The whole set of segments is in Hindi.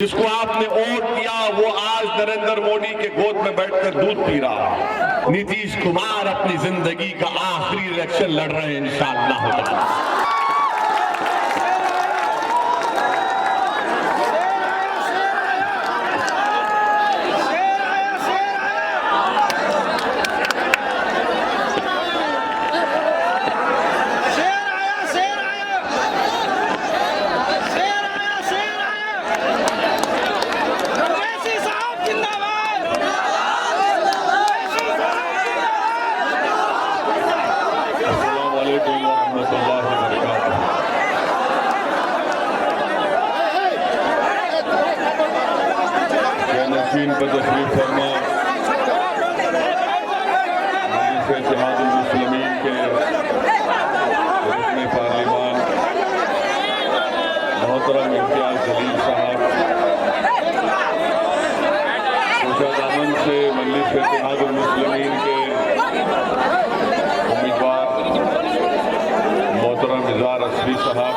जिसको आपने वोट दिया वो आज नरेंद्र मोदी के गोद में बैठकर दूध पी रहा है। नीतीश कुमार अपनी जिंदगी का आखिरी इलेक्शन लड़ रहे हैं इंशाअल्लाह ताला। पर तशरीफ फरमा इत्तेहादुल मुस्लिमीन के रुकने पार्लिमान मोहतरम इम्तियाज जलील साहब, खुशादामन से मजलिस इत्तेहादुल मुस्लिमीन के उम्मीदवार मोहतरम इज़हार असरी साहब,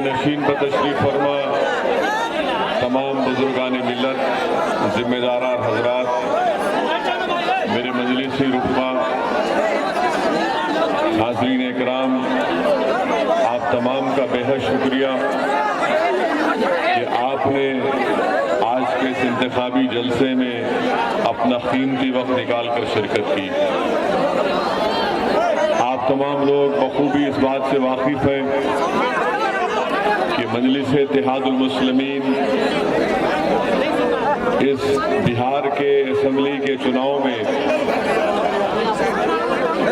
नशीन पर तशरीफ फरमा तमाम बुजुर्गान मिल्लत, जिम्मेदार हजरात, मेरे मजलिसी रुकबा, हाज़रीन इकराम, आप तमाम का बेहद शुक्रिया कि आपने आज के इस इंतखाबी जलसे में अपना कीमती वक्त निकाल कर शिरकत की। आप तमाम लोग बखूबी इस बात से वाकिफ़ हैं कि मजलिस इत्तेहादुल मुस्लिमीन इस बिहार के असेंबली के चुनाव में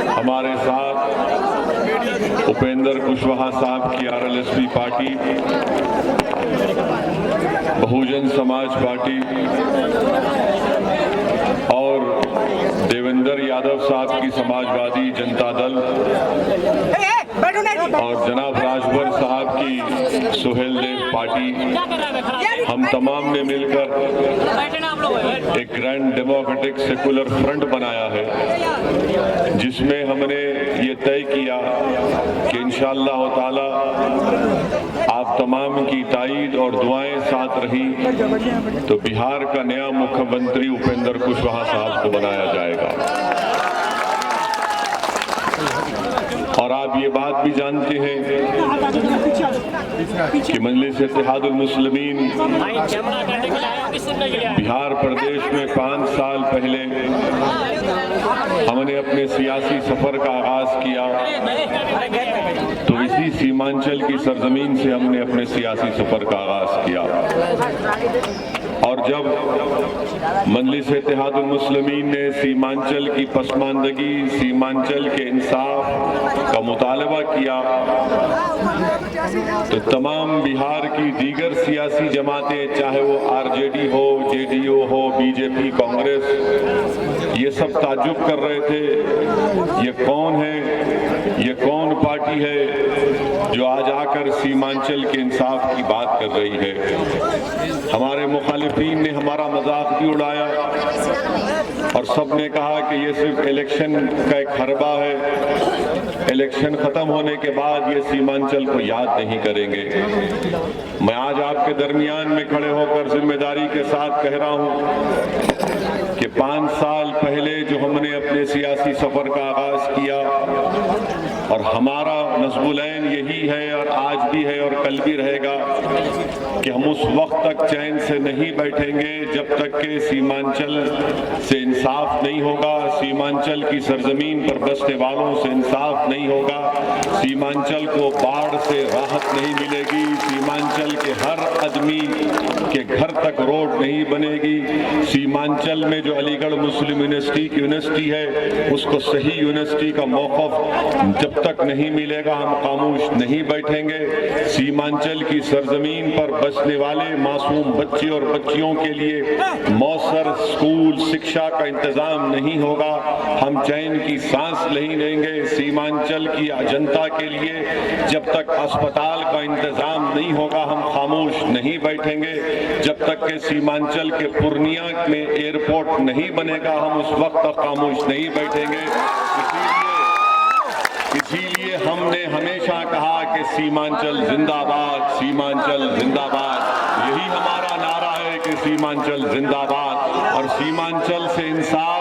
हमारे साथ उपेंद्र कुशवाहा साहब की RLSP party, Bahujan Samaj party और देवेंद्र यादव साहब की समाजवादी जनता दल और जनाब राजभर साहब की सुहेल देव पार्टी, हम तमाम ने मिलकर एक ग्रैंड डेमोक्रेटिक सेकुलर फ्रंट बनाया है, जिसमें हमने ये तय किया कि इंशाअल्लाह ताला आप तमाम की ताईद और दुआएं साथ रही तो बिहार का नया मुख्यमंत्री उपेंद्र कुशवाहा साहब को बनाया जाएगा। और आप ये बात भी जानते हैं कि मजलिस इत्तेहादुल मुस्लिमीन बिहार प्रदेश में 5 साल पहले हमने अपने सियासी सफर का आगाज किया, तो इसी सीमांचल की सरजमीन से हमने अपने सियासी सफर का आगाज किया। और जब मजलिस इत्तेहादुल मुस्लिमीन ने सीमांचल की पसमानदगी, सीमांचल के इंसाफ का मुतालबा किया, तो तमाम बिहार की दीगर सियासी जमातें, चाहे वो RJD हो, JDU हो, BJP, कांग्रेस, ये सब ताज्जुब कर रहे थे ये कौन है, ये कौन पार्टी है जो आज आकर सीमांचल के इंसाफ की बात कर रही है। हमारे मुखालिफिन ने हमारा मजाक भी उड़ाया और सब ने कहा कि ये सिर्फ इलेक्शन का एक हरबा है, इलेक्शन खत्म होने के बाद ये सीमांचल को याद नहीं करेंगे। मैं आज आपके दरमियान में खड़े होकर जिम्मेदारी के साथ कह रहा हूं कि 5 साल पहले जो हमने अपने सियासी सफर का आगाज किया और हमारा नस्बुलैन यही है और आज भी है और कल भी रहेगा कि हम उस वक्त तक चैन से नहीं बैठेंगे जब तक के सीमांचल से इंसाफ नहीं होगा, सीमांचल की सरजमीन पर बसने वालों से इंसाफ नहीं होगा, सीमांचल को बाढ़ से राहत नहीं मिलेगी, सीमांचल के हर आदमी के घर तक रोड नहीं बनेगी, सीमांचल में जो अलीगढ़ मुस्लिम यूनिवर्सिटी है उसको सही यूनिवर्सिटी का मौक़िफ़ जब तक नहीं मिलेगा हम खामोश नहीं बैठेंगे। सीमांचल की सरजमीन पर बसने वाले मासूम बच्चे और बच्चियों के लिए मौसर स्कूल शिक्षा का इंतजाम नहीं होगा, हम चैन की सांस नहीं लेंगे। सीमांचल की जनता के लिए जब तक अस्पताल का इंतजाम नहीं होगा हम खामोश नहीं बैठेंगे, जब तक के सीमांचल के पूर्णिया में एयरपोर्ट नहीं बनेगा हम उस वक्त तक खामोश नहीं बैठेंगे। इसीलिए इसलिए हमने हमेशा कहा कि सीमांचल जिंदाबाद, सीमांचल जिंदाबाद। यही हमारा नारा है कि सीमांचल जिंदाबाद। और सीमांचल से इंसाफ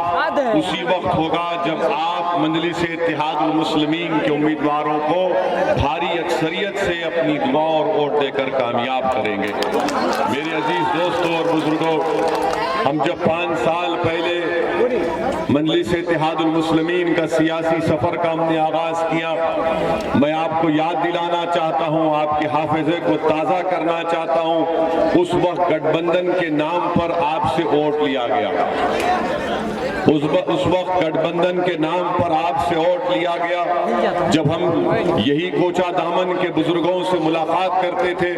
उसी वक्त होगा जब आप मजलिस इत्तेहादुल मुस्लिमीन के उम्मीदवारों को भारी अक्सरियत से अपनी दुआ और वोट देकर कामयाब करेंगे। मेरे अजीज दोस्तों और बुजुर्गों, हम जब 5 साल पहले मजलिस इत्तेहादुल मुस्लिमीन का सियासी सफर का हमने आगाज किया, मैं आपको याद दिलाना चाहता हूं, आपके हाफिजे को ताजा करना चाहता हूं, उस वक्त गठबंधन के नाम पर आपसे वोट लिया गया। उस वक्त गठबंधन के नाम पर आपसे वोट लिया गया। जब हम यही कोचा दामन के बुजुर्गों से मुलाकात करते थे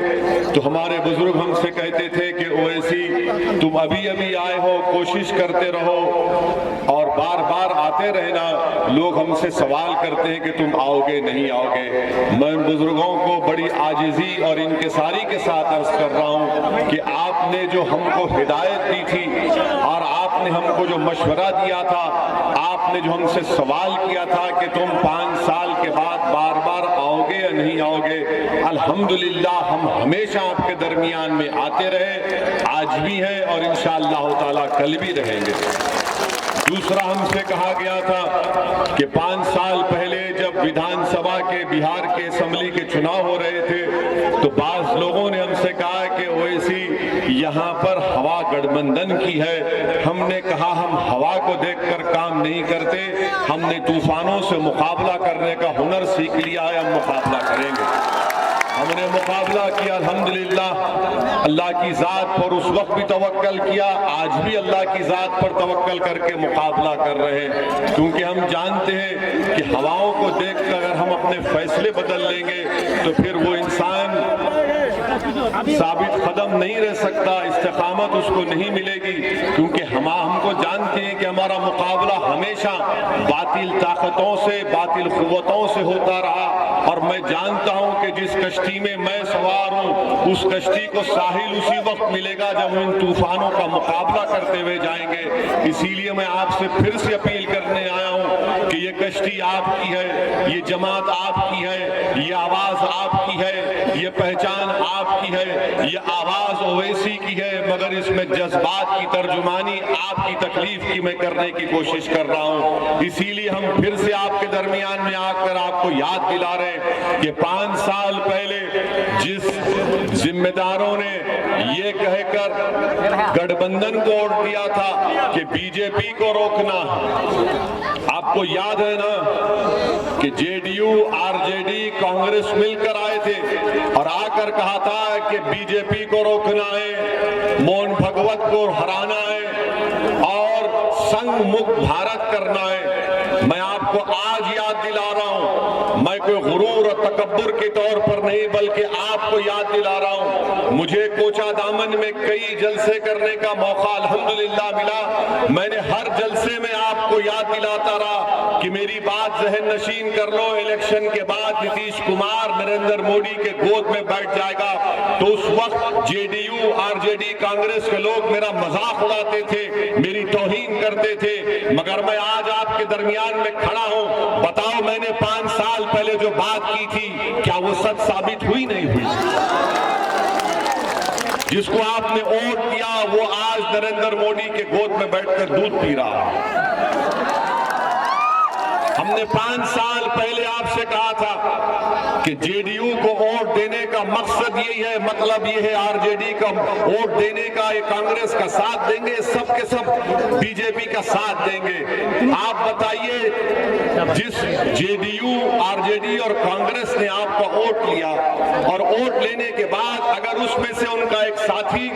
तो हमारे बुजुर्ग हमसे कहते थे कि ओवैसी तुम अभी अभी आए हो, कोशिश करते रहो और बार बार आते रहना। लोग हमसे सवाल करते हैं कि तुम आओगे नहीं आओगे। मैं बुजुर्गों को बड़ी आजिजी और इनकिसारी के साथ अर्ज कर रहा हूं कि आपने जो हमको हिदायत दी थी और आपने हमको जो मशवरा दिया था, आपने जो हमसे सवाल किया था कि तुम 5 साल के बाद बार बार आओगे या नहीं आओगे, अल्हम्दुलिल्लाह हम हमेशा आपके दरमियान में आते रहे, आज भी हैं और इंशाअल्लाह ताला कल भी रहेंगे। दूसरा हमसे कहा गया था कि 5 साल पहले जब विधानसभा के बिहार के असेंबली के चुनाव हो रहे थे तो बाज लोगों ने हमसे कहा कि ओवैसी यहाँ पर हवा गठबंधन की है। हमने कहा हम हवा को देखकर काम नहीं करते, हमने तूफानों से मुकाबला करने का हुनर सीख लिया है, हम मुकाबला करेंगे। हमने मुकाबला किया अल्हम्दुलिल्लाह, अल्लाह की जात पर उस वक्त भी तवक्कल किया, आज भी अल्लाह की जात पर तवक्कल करके मुकाबला कर रहे हैं, क्योंकि हम जानते हैं कि हवाओं को देखकर अगर हम अपने फैसले बदल लेंगे तो फिर वो इंसान साबित कदम नहीं रह सकता, इस्तिकामत उसको नहीं मिलेगी, क्योंकि हमको जानते हैं कि हमारा मुकाबला हमेशा बातिल ताकतों से, बातिल कुव्वतों से होता रहा। और मैं जानता हूं कि जिस कश्ती में मैं सवार हूं उस कश्ती को साहिल उसी वक्त मिलेगा जब इन तूफानों का मुकाबला करते हुए जाएंगे। इसीलिए मैं आपसे फिर से अपील करने आया हूं कि ये कश्ती आपकी है, ये जमात आपकी है, ये आवाज आपकी है, ये पहचान आपकी है, ये आवाज ओवैसी की है, मगर इसमें जज्बात की तर्जुमानी आपकी तकलीफ की मैं करने की कोशिश कर रहा हूं। इसीलिए हम फिर से आपके दरमियान में आकर आपको याद दिला रहे हैं कि 5 साल पहले जिस जिम्मेदारों ने ये कहकर गठबंधन को वोट दिया था कि बीजेपी को रोकना, आपको याद है ना कि जेडीयू, आरजेडी, कांग्रेस मिलकर आए थे और आकर कहा था कि बीजेपी को रोकना है, मोहन भगवत को हराना है और संघ मुक्त भारत करना है। मैं आपको आज याद दिला रहा हूं, मैं कोई गुरूर और तकब्बुर के तौर पर नहीं बल्कि आपको याद दिला रहा हूं। मुझे कोचा दामन में कई जलसे करने का मौका अल्हम्दुलिल्लाह मिला। मैंने हर जलसे में आपको याद दिलाता रहा कि मेरी बात जहन नशीन कर लो, इलेक्शन के बाद नीतीश कुमार नरेंद्र मोदी के गोद में बैठ जाएगा। तो उस वक्त जेडीयू, आरजेडी, कांग्रेस के लोग मेरा मजाक उड़ाते थे, मेरी तौहीन करते थे, मगर मैं आज आपके दरमियान में खड़ा हूं। बताओ मैंने 5 साल पहले जो बात की थी क्या वो सच साबित हुई नहीं हुई? जिसको आपने वोट दिया वो आज नरेंद्र मोदी के गोद में बैठकर दूध पी रहा है। हमने 5 साल पहले आपसे कहा था कि जेडीयू को वोट देने का मकसद यही है, मतलब ये है आरजेडी का वोट देने का, ये कांग्रेस का साथ देंगे, सब के सब बीजेपी का साथ देंगे। आप बताइए, जिस जेडीयू, आरजेडी और कांग्रेस ने आपका वोट लिया और वोट लेने के बाद अगर उसमें से उनका एक साथी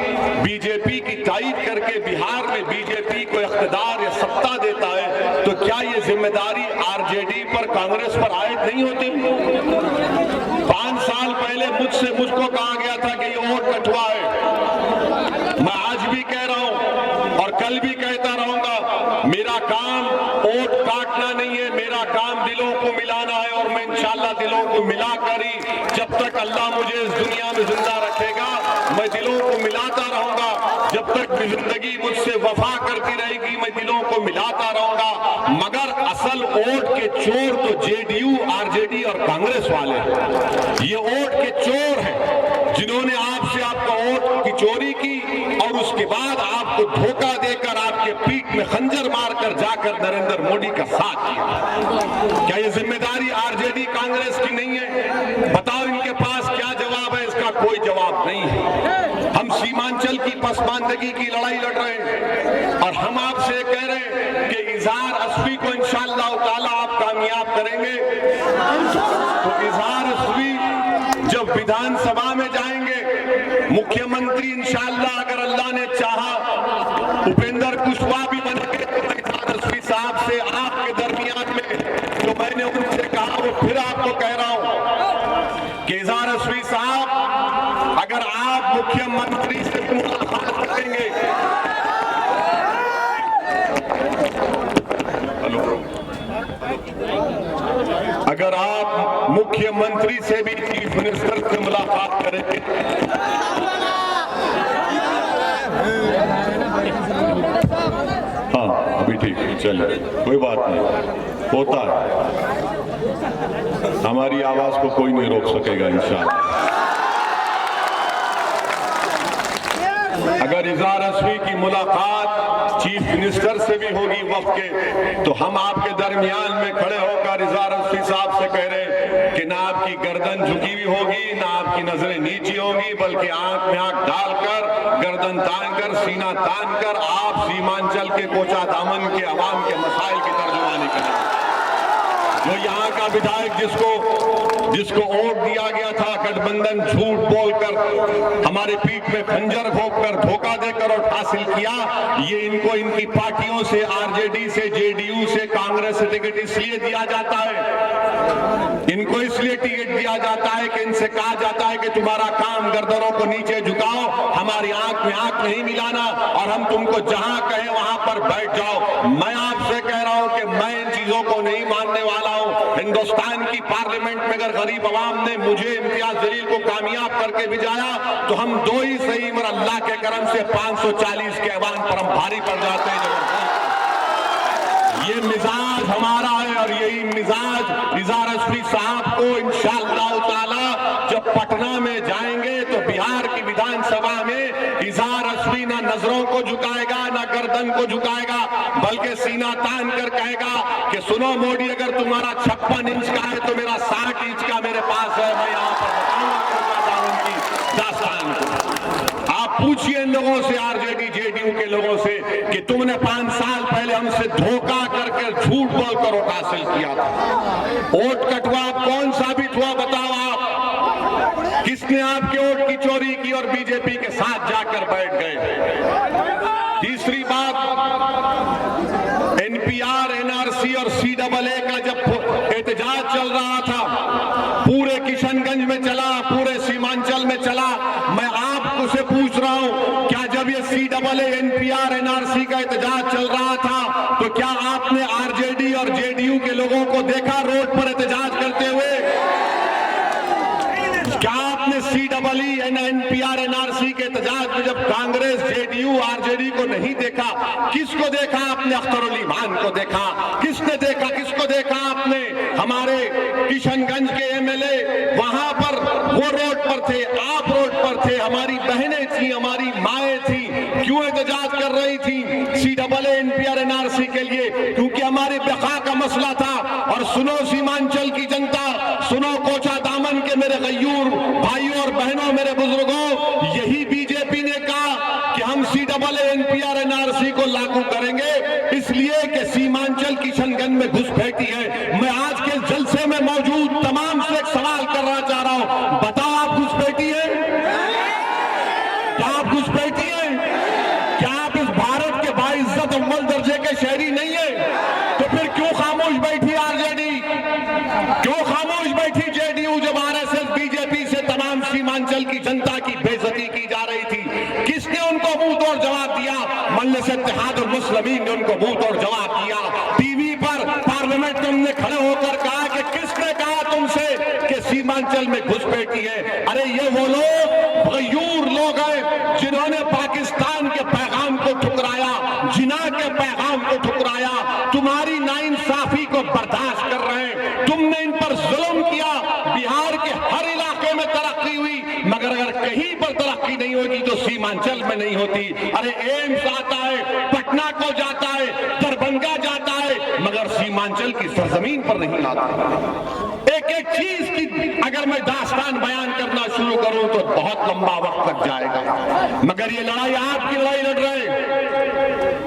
बीजेपी की तायीद करके बिहार में बीजेपी को इख्तिदार या सत्ता देता है तो क्या ये जिम्मेदारी आरजेडी पर, कांग्रेस पर आयद नहीं होती? 5 साल पहले मुझको कहा गया था कि ये वोट कटवा है। मैं आज भी कह रहा हूं और कल भी कहता रहूंगा, मेरा काम वोट काटना नहीं है, मेरा काम दिलों को मिलाना है और मैं इंशाअल्लाह दिलों को मिलाकर ही, जब तक अल्लाह मुझे इस दुनिया में जिंदा रखेगा, मैं दिलों को मिलाता रहूंगा। जब तक जिंदगी मुझसे वफा करती रहेगी मैं दिलों को मिलाता रहूंगा। मगर असल वोट के चोर तो जेडीयू, आरजेडी और कांग्रेस वाले हैं। ये वोट के चोर हैं जिन्होंने आपसे आपका वोट की चोरी की और उसके बाद आपको धोखा देकर आपके पीठ में खंजर मारकर जाकर नरेंद्र मोदी का साथ किया। क्या ये जिम्मेदारी आरजेडी कांग्रेस की नहीं है? बताओ, इनके पास क्या जवाब है? इसका कोई जवाब नहीं है। हम सीमांचल की पसमानदगी की लड़ाई लड़ रहे हैं और हम आपसे कह रहे हैं कि इजहार अस्वी को इंशाअल्लाह ताला आप कामयाब करेंगे। तो इजहार अस्वी जब विधानसभा में जाएंगे, मुख्यमंत्री इंशाअल्लाह अगर अल्लाह ने चाहा उपेंद्र कुशवाहा भी बनेंगे, तो मैं इजहार अस्वी साहब से आपके दरमियान में जो मैंने उनसे कहा वो फिर आपको कह रहा हूं कि इजहार अस्वी साहब, अगर आप मुख्यमंत्री से मुलाकात करेंगे, अगर आप मुख्यमंत्री से भी चीफ मिनिस्टर से मुलाकात करेंगे, हाँ अभी ठीक है, चलिए कोई बात नहीं, होता है, हमारी आवाज को कोई नहीं रोक सकेगा इंशाअल्लाह। अगर इजहार अस्वी की मुलाकात चीफ मिनिस्टर से भी होगी वक्त के, तो हम आपके दरमियान में खड़े होकर इजहार अस्वी साहब से कह रहे हैं कि ना आपकी गर्दन झुकी हुई होगी, ना आपकी नजरें नीची होंगी, बल्कि आंख में आंख डालकर, गर्दन तान कर, सीना तान कर आप सीमांचल के कोचा दामन के अवाम के मसाइल की तर्जुमानी करें। जो यहाँ का विधायक जिसको वोट दिया गया था, गठबंधन झूठ बोलकर हमारे पीठ में खंजर घोंपकर धोखा देकर और हासिल किया, ये इनको इनकी पार्टियों से, आरजेडी से, जेडीयू से, कांग्रेस से टिकट इसलिए दिया जाता है, इनको इसलिए टिकट दिया जाता है कि इनसे कहा जाता है कि तुम्हारा काम गर्दनों को नीचे झुकाओ, हमारी आंख में आंख नहीं मिलाना और हम तुमको जहां कहें वहां पर बैठ जाओ। मैं आपसे कह रहा हूं कि मैं इन चीजों को नहीं मानने वाला हूं। हिंदुस्तान की पार्लियामेंट में अगर गरीब आवाम ने मुझे इम्तियाज जलील को कामयाब करके भिजाया तो हम दो ही सही, मगर अल्लाह के करम से 540 के ऐवान पर हम भारी पड़ जाते हैं। ये मिजाज हमारा है और यही मिजाज इजहार अस्वी साहब को इंशाअल्लाह ताला जब पटना में जाएंगे तो बिहार की विधानसभा में इजहार अस्वी ना नजरों को झुकाएगा, ना गर्दन को झुकाएगा, बल्कि सीना तान कर कहेगा कि सुनो मोदी, अगर तुम्हारा 56 इंच का है तो मेरा 60 इंच का मेरे पास है। मैं यहाँ पर बताऊंगा उनकी दास्तान को। आप पूछिए इन लोगों से, आरजेडी जेडीयू के लोगों से, कि तुमने 5 साल पहले हमसे धोखा करके झूठ बोलकर वोट हासिल किया था, वोट कटवा कौन साबित हुआ? बताओ आप, किसने आपके वोट की चोरी की और बीजेपी के साथ जाकर बैठ गए? तीसरी बात, एनपीआर, एनआरसी और सीएए का जब एहतजाज चल रहा था, पूरे किशनगंज में चला, पूरे सीमांचल में चला, मैं आपको से पूछ रहा हूं, क्या जब ये सीएए, एनपीआर, एनआरसी का एहतजाज चल रहा था तो क्या आपने आरजेडी और जेडीयू के लोगों को देखा रोड पर एहतजाज करते हुए? क्या आपने सीएए, एनपीआर, एनआरसी के एहतजाज में जब कांग्रेस, जेडीयू, आरजेडी को नहीं देखा, किसको देखा आपने? अख्तर अली खान को देखा। किसने देखा? किसको देखा आपने? हमारे किशनगंज के एमएलए वहां पर, वो रोड पर थे, आप रोड पर थे, हमारी बहनें थी, हमारी माएं थी, क्यों एहतजाज कर रही थी सीएए, एनपीआर, एनआरसी के लिए? क्योंकि हमारी बका का मसला था। और सुनो सीमांचल की जनता, सुनो कोचा दामन के मेरे गयूर भाइयों और बहनों, मेरे बुजुर्गों, यही बीजेपी ने कहा कि हम सीएए, एनपीआर, एनआरसी को लागू करेंगे, इसलिए कि सीमांचल किशनगंज में घुसपैठी है। मैं आज के जलसे में मौजूद तमाम से एक सवाल करना चाह रहा हूं, बताओ आप घुसपैठी है? क्या आप घुसपैठी है? क्या आप इस भारत के बाइज्जत अव्वल दर्जे के शहरी नहीं है? तो फिर क्यों खामोश बैठी आरजेडी? क्यों खामोश बैठी जेडीयू, जब आरएसएस, बीजेपी से तमाम सीमांचल की जनता की बेइज्जती की जा रही थी? किसने उनको मुंह तोड़ जवाब दिया? मजलिस इत्तेहादुल मुस्लिमीन ने उनको मुंह तोड़ जवाब दिया। टीवी पर पार्लियामेंट में उन्होंने खड़े होकर कहा कि किसने कहा तुमसे कि सीमांचल में घुसपैठी है? अरे ये वो लोग गयूर लोग हैं जिन्होंने पाकिस्तान के पैगाम को ठुकराया, जिना के पैगाम को ठुकराया, तुम्हारी नाइंसाफी को सीमांचल में नहीं होती। अरे एम्स आता है, पटना को जाता है, दरभंगा जाता है, मगर सीमांचल की सरजमीन पर नहीं आता। एक एक चीज की अगर मैं दास्तान बयान करना शुरू करूं तो बहुत लंबा वक्त लग जाएगा। मगर ये लड़ाई आपकी लड़ाई लड़ रहे हैं,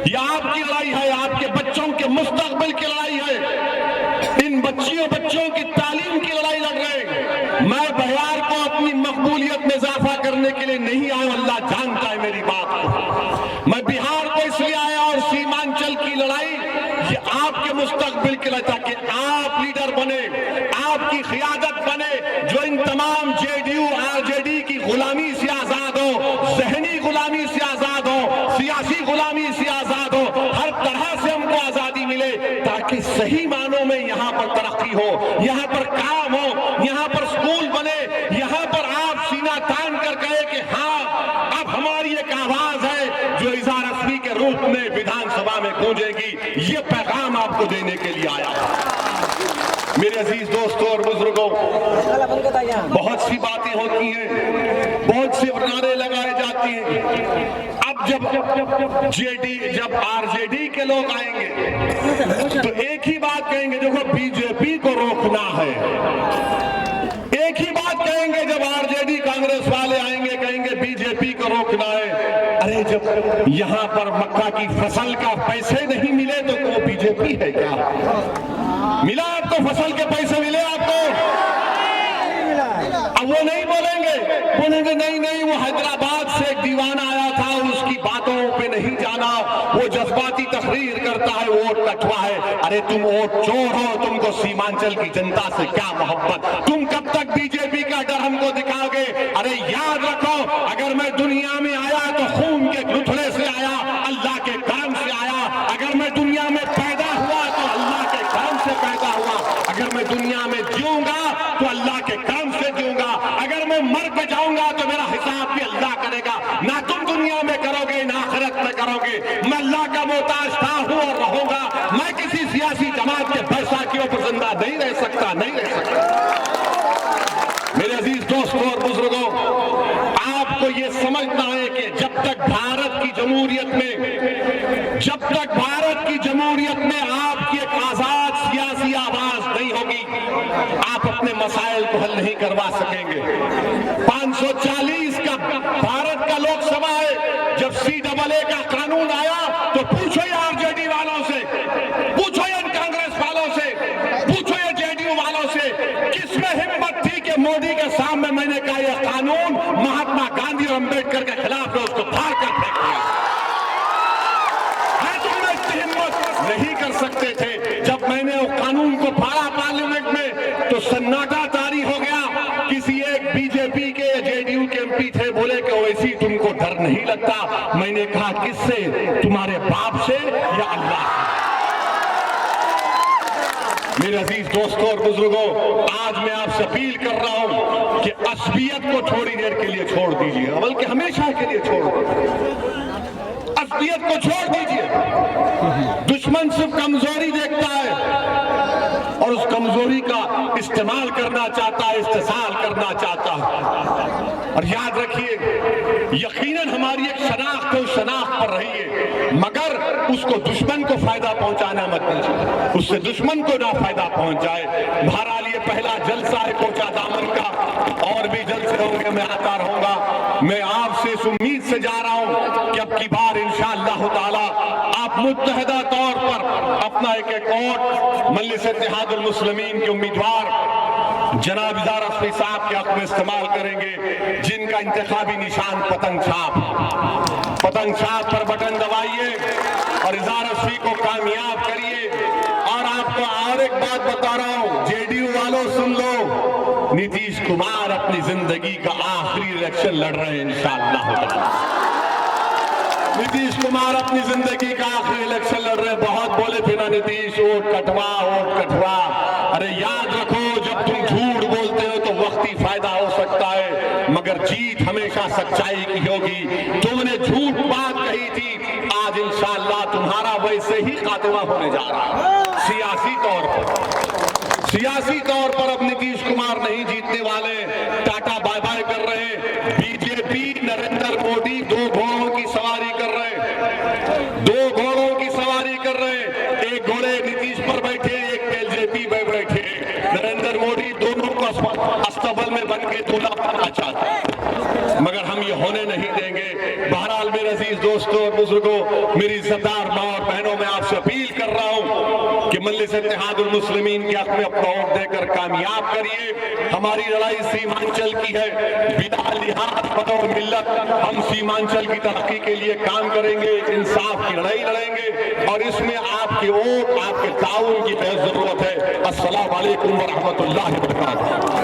ये आपकी लड़ाई है, आपके बच्चों के मुस्तकबिल की लड़ाई है, इन बच्चों की तालीम की लड़ाई लड़ रहे हैं। मैं बिहार को अपनी मकबूलियत में इजाफा करने के लिए नहीं आया, अल्लाह जानता है मेरी बात को। मैं बिहार को इसलिए आया और सीमांचल की लड़ाई ये आपके मुस्तकबिल के लिए, ताकि आप लीडर बने, आपकी क़ियादत बने, जो इन तमाम जेडीयू आरजेडी की गुलामी से आजाद हो, ज़हनी गुलामी से आजाद हो, सियासी गुलामी से आजाद हो, हर तरह से हमको आजादी मिले, ताकि सही मानों में यहाँ पर तरक्की हो, यहाँ पर काम हो, यहाँ पर स्कूल बने, यहाँ पर आप सीना तान कर कहे कि हाँ अब हमारी एक आवाज है जो इज़हार रस्मी के रूप में विधानसभा में गूंजेगी। ये पैगाम आपको देने के लिए आया। मेरे अजीज दोस्तों और बुजुर्गों, बहुत सी बातें होती हैं, बहुत से नारे लगाए जाते हैं। अब जब आरजेडी के लोग आएंगे तो एक ही बात कहेंगे, देखो बीजेपी को रोकना है। एक ही बात कहेंगे जब आरजेडी कांग्रेस वाले आएंगे, कहेंगे बीजेपी को रोकना है। अरे जब यहां पर मक्का की फसल का पैसे नहीं मिले तो वो बीजेपी है क्या? मिला आपको फसल के पैसे मिले आपको? अब वो नहीं बोलेंगे नहीं, वो हैदराबाद से एक दीवाना आया था, उसकी बातों पे नहीं जाना, वो जज्बाती तकरीर करता है, वोट कटवा है। अरे तुम वोट चोर हो, तुमको सीमांचल की जनता से क्या मोहब्बत? तुम कब तक बीजेपी का डर हमको दिखाओगे? अरे याद रखो, अगर मैं दुनिया में आया तो खून के लुथड़े से आया, अल्लाह के करम से आया। अगर मैं दुनिया में पैदा हुआ तो अल्लाह के करम से पैदा हुआ। अगर मैं दुनिया में जीऊंगा तो अल्लाह के करम से जीऊंगा। अगर मैं मर पे जाऊंगा तो मेरा हिसाब भी अल्लाह करेगा। ना तुम दुनिया में करोगे ना आखिरत में करोगे। मैं अल्लाह का मोहताज था, हूं और रहूंगा। मैं किसी सियासी जमात के बैसाखियों पर जिंदा नहीं रह सकता। मेरे अजीज दोस्तों और बुजुर्गों, आपको ये समझना है कि जब तक भारत की जमहूरियत में आपकी एक आजाद सियासी आवाज नहीं होगी, आप अपने मसाइल को हल नहीं करवा सकेंगे। 540 का भारत का लोकसभा है। जब CAA का कानून आया तो पूछो ये आरजेडी वालों से, पूछो ये कांग्रेस वालों से, पूछो ये जेडीयू वालों से, किसमें हिम्मत थी कि मोदी के सामने मैंने कहा यह कानून महात्मा गांधी और अंबेडकर के खिलाफ है, उसको फाड़ कर फेंक दिया। नहीं कर सकते थे। जब मैंने वो कानून को फाड़ा पार्लियामेंट में तो सन्नाटा जारी हो गया। किसी एक बीजेपी के जेडीयू के एमपी थे, बोले कि वैसी तुमको डर नहीं लगता? मैंने कहा किससे? तुम्हारे बाप से या अल्लाह से? मेरे अजीज दोस्तों और बुजुर्गों, आज मैं आपसे अपील कर रहा हूं कि असबियत को थोड़ी देर के लिए छोड़ दीजिए, बल्कि हमेशा के लिए छोड़ दीजिए। असलियत को छोड़ दीजिए। दुश्मन सिर्फ कमजोरी देखता है और उस कमजोरी का इस्तेमाल करना चाहता है, इस्तेसाल करना चाहता है। और याद रखिए, यकीनन हमारी एक शनाख्त है, उस शनाख्त पर रहिए, मगर उसको दुश्मन को फायदा पहुंचाना मत दीजिए, उससे दुश्मन को ना फायदा पहुंच जाए। बहरहाल ये पहला जलसा है कोचा दामन का, और भी जलसे होंगे, मैं आता रहूंगा। मैं आपसे इस उम्मीद से जा रहा हूं कि अब की बार इंशाअल्लाह ताला आप मुत्तहदा तौर पर अपना एक वोट मजलिस इत्तेहादुल मुस्लिमीन के उम्मीदवार जनाब इज़हार रस्मी साहब के हक में इस्तेमाल करेंगे, जिनका इंतखाबी निशान पतंग छाप पर बटन दबाइए और इज़हार रस्मी को कामयाब करिए। और आपको और एक बात बता रहा हूं, जेडीयू वालों सुन लो, नीतीश कुमार अपनी जिंदगी का आखिरी इलेक्शन लड़ रहे हैं इंशाअल्लाह। नीतीश कुमार अपनी जिंदगी का आखिरी इलेक्शन लड़ रहे हैं। बहुत बोले थे ना नीतीश, वोट कटवा। अरे याद रखो, जब तुम झूठ बोलते हो तो वक्ती फायदा हो सकता है, मगर जीत हमेशा सच्चाई की होगी। तुमने झूठ बात कही थी, आज इंशाअल्लाह तुम्हारा वैसे ही खात्मा होने जा रहा है। सियासी तौर पर अब नीतीश कुमार नहीं जीतने वाले, टाटा बाय बाय कर रहे हैं। बीजेपी नरेंद्र मोदी बन के दूल्हा बनना चाहते हैं, मगर हम ये होने नहीं देंगे। बहरहाल मेरे अजीज दोस्तों और बुजुर्गों, मेरी इज्जतदार माँ और बहनों, मैं आपसे अपील कर रहा हूँ कि मजलिस इत्तेहादुल मुस्लिमीन के हक में अपना वोट देकर कामयाब करिए। हमारी लड़ाई सीमांचल की है, बिला लिहाज बतौर मिल्लत हम सीमांचल की तरक्की के लिए काम करेंगे, इंसाफ की लड़ाई लड़ेंगे और इसमें आपके वोट, आपके ताउन की बेहद जरूरत है। अस्सलाम वालेकुम व रहमतुल्लाहि व बरकातुहू।